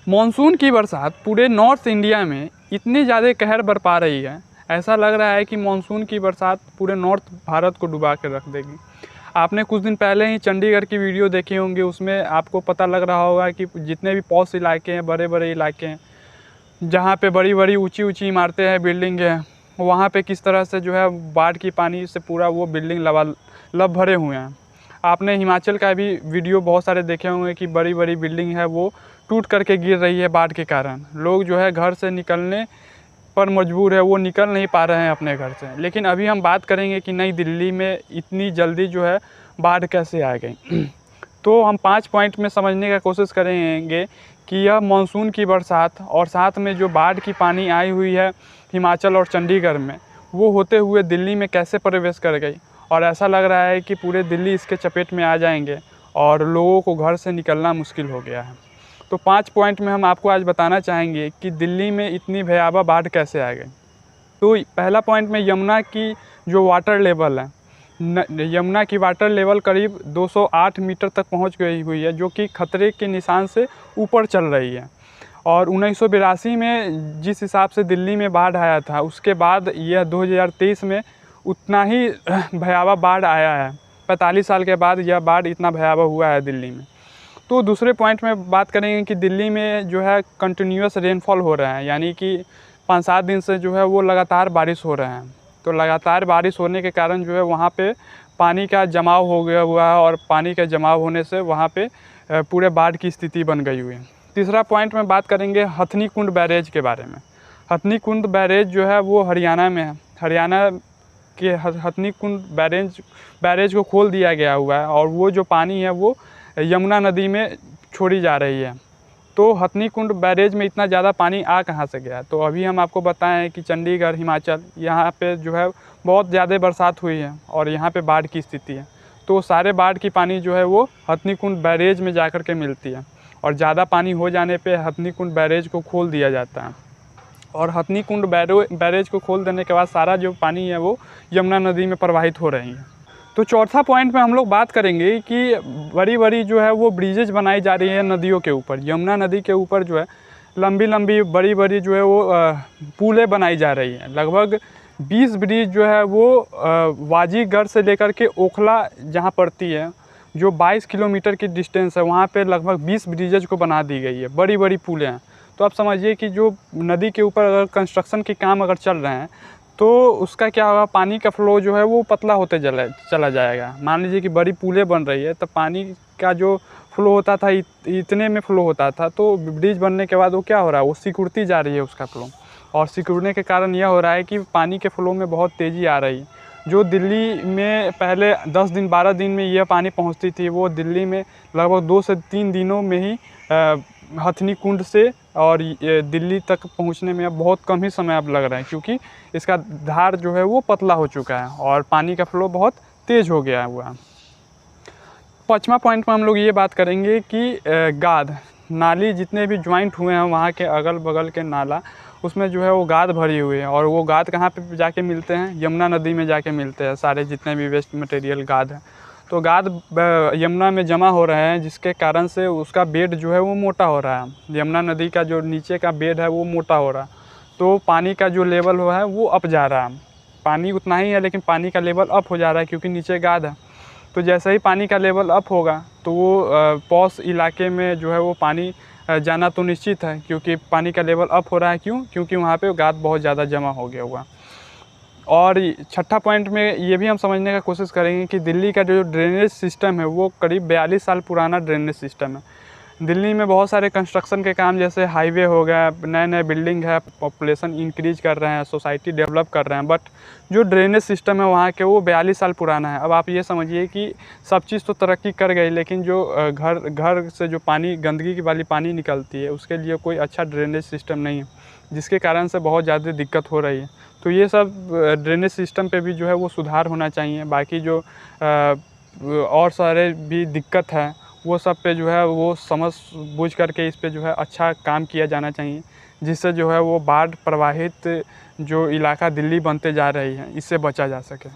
Monsoon की बरसात पूरे नॉर्थ इंडिया में इतनी ज़्यादा कहर बरपा रही है, ऐसा लग रहा है कि मॉनसून की बरसात पूरे नॉर्थ भारत को डुबा के रख देगी। आपने कुछ दिन पहले ही चंडीगढ़ की वीडियो देखी होंगी, उसमें आपको पता लग रहा होगा कि जितने भी पॉश इलाके हैं, बड़े बड़े इलाके हैं, जहाँ पे बड़ी बड़ी ऊंची ऊंची इमारतें हैं, बिल्डिंग है, वहाँ पे किस तरह से जो है बाढ़ की पानी से पूरा वो बिल्डिंग लबालब भरे हुए हैं। आपने हिमाचल का भी वीडियो बहुत सारे देखे होंगे कि बड़ी बड़ी बिल्डिंग है वो टूट करके गिर रही है बाढ़ के कारण। लोग जो है घर से निकलने पर मजबूर है, वो निकल नहीं पा रहे हैं अपने घर से। लेकिन अभी हम बात करेंगे कि नई दिल्ली में इतनी जल्दी जो है बाढ़ कैसे आ गई। तो हम 5 पॉइंट में समझने का कोशिश करेंगे कि यह मानसून की बरसात और साथ में जो बाढ़ की पानी आई हुई है हिमाचल और चंडीगढ़ में, वो होते हुए दिल्ली में कैसे प्रवेश कर गई। और ऐसा लग रहा है कि पूरे दिल्ली इसके चपेट में आ जाएंगे और लोगों को घर से निकलना मुश्किल हो गया है। तो 5 पॉइंट में हम आपको आज बताना चाहेंगे कि दिल्ली में इतनी भयावह बाढ़ कैसे आ गई। तो पहला पॉइंट में यमुना की जो वाटर लेवल है, यमुना की वाटर लेवल करीब 208 मीटर तक पहुंच गई हुई है, जो कि खतरे के निशान से ऊपर चल रही है। और 1982 में जिस हिसाब से दिल्ली में बाढ़ आया था, उसके बाद यह 2023 में उतना ही भयावह बाढ़ आया है। 45 साल के बाद यह बाढ़ इतना भयावह हुआ है दिल्ली में। तो दूसरे पॉइंट में बात करेंगे कि दिल्ली में जो है कंटिन्यूस रेनफॉल हो रहा है, यानी कि 5-7 दिन से जो है वो लगातार बारिश हो रहा है। तो लगातार बारिश होने के कारण जो है वहाँ पे पानी का जमाव हो गया हुआ है, और पानी का जमाव होने से वहाँ पे पूरे बाढ़ की स्थिति बन गई हुई है। तीसरा पॉइंट में बात करेंगे हथनी कुंड बैरेज के बारे में। हथनी कुंड बैरेज जो है वो हरियाणा में है। हरियाणा के हथनी कुंड बैरेज को खोल दिया गया हुआ है, और वो जो पानी है वो यमुना नदी में छोड़ी जा रही है। तो हथनी कुंड बैरेज में इतना ज़्यादा पानी आ कहाँ से गया? तो अभी हम आपको बताएं कि चंडीगढ़, हिमाचल, यहाँ पे जो है बहुत ज़्यादा बरसात हुई है और यहाँ पे बाढ़ की स्थिति है। तो सारे बाढ़ की पानी जो है वो हथनी कुंड बैरेज में जा कर के मिलती है, और ज़्यादा पानी हो जाने पे हथनी कुंड बैरेज को खोल दिया जाता है। और हथनी कुंड बैरेज को खोल देने के बाद सारा जो पानी है वो यमुना नदी में प्रवाहित हो रही है। तो चौथा पॉइंट में हम लोग बात करेंगे कि बड़ी बड़ी जो है वो ब्रिजेज बनाई जा रही है नदियों के ऊपर। यमुना नदी के ऊपर जो है लंबी लंबी बड़ी बड़ी जो है वो पुलें बनाई जा रही हैं। लगभग 20 ब्रिज जो है वो वाजीगढ़ से लेकर के ओखला जहाँ पड़ती है, जो 22 किलोमीटर की डिस्टेंस है, वहाँ पे लगभग 20 ब्रिजेज को बना दी गई है, बड़ी बड़ी पुलें हैं। तो आप समझिए कि जो नदी के ऊपर अगर कंस्ट्रक्शन के काम अगर चल रहे हैं तो उसका क्या होगा, पानी का फ्लो जो है वो पतला होते चला जाएगा। मान लीजिए कि बड़ी पुलें बन रही है, तो पानी का जो फ्लो होता था इतने में फ्लो होता था, तो ब्रिज बनने के बाद वो क्या हो रहा है, वो सिकुड़ती जा रही है उसका फ्लो। और सिकुड़ने के कारण यह हो रहा है कि पानी के फ्लो में बहुत तेज़ी आ रही है। जो दिल्ली में पहले 10 दिन 12 दिन में यह पानी पहुँचती थी, वो दिल्ली में लगभग 2 से 3 दिनों में ही हथनी कुंड से और दिल्ली तक पहुंचने में अब बहुत कम ही समय अब लग रहा है, क्योंकि इसका धार जो है वो पतला हो चुका है और पानी का फ्लो बहुत तेज़ हो गया हुआ है। 5वां पॉइंट में हम लोग ये बात करेंगे कि गाद नाली जितने भी ज्वाइंट हुए हैं वहाँ के अगल बगल के नाला, उसमें जो है वो गाद भरी हुई है। और वो गाद कहाँ पे जाके मिलते हैं? यमुना नदी में जाके मिलते हैं सारे जितने भी वेस्ट मटेरियल गाद हैं। तो गाद यमुना में जमा हो रहे हैं, जिसके कारण से उसका बेड जो है वो मोटा हो रहा है। यमुना नदी का जो नीचे का बेड है वो मोटा हो रहा है, तो पानी का जो लेवल है वो अप जा रहा है। पानी उतना ही है लेकिन पानी का लेवल अप हो जा रहा है, क्योंकि नीचे गाद है। तो जैसे ही पानी का लेवल अप होगा तो वो पॉश इलाके में जो है वो पानी जाना तो निश्चित है, क्योंकि पानी का लेवल अप हो रहा है। क्योंकि वहाँ पे गाद बहुत ज़्यादा जमा हो गया हुआ। और 6ठा पॉइंट में ये भी हम समझने का कोशिश करेंगे कि दिल्ली का जो ड्रेनेज सिस्टम है वो करीब 42 साल पुराना ड्रेनेज सिस्टम है। दिल्ली में बहुत सारे कंस्ट्रक्शन के काम, जैसे हाईवे हो गया, नए नए बिल्डिंग है, पॉपुलेशन इंक्रीज कर रहे हैं, सोसाइटी डेवलप कर रहे हैं, बट जो ड्रेनेज सिस्टम है वहाँ के वो 42 साल पुराना है। अब आप ये समझिए कि सब चीज़ तो तरक्की कर गई, लेकिन जो घर से जो पानी, गंदगी वाली पानी निकलती है, उसके लिए कोई अच्छा ड्रेनेज सिस्टम नहीं है, जिसके कारण से बहुत ज़्यादा दिक्कत हो रही है। तो ये सब ड्रेनेज सिस्टम पे भी जो है वो सुधार होना चाहिए। बाकी जो और सारे भी दिक्कत है वो सब पे जो है वो समझ बूझ करके इस पे जो है अच्छा काम किया जाना चाहिए, जिससे जो है वो बाढ़ प्रवाहित जो इलाका दिल्ली बनते जा रही है, इससे बचा जा सके।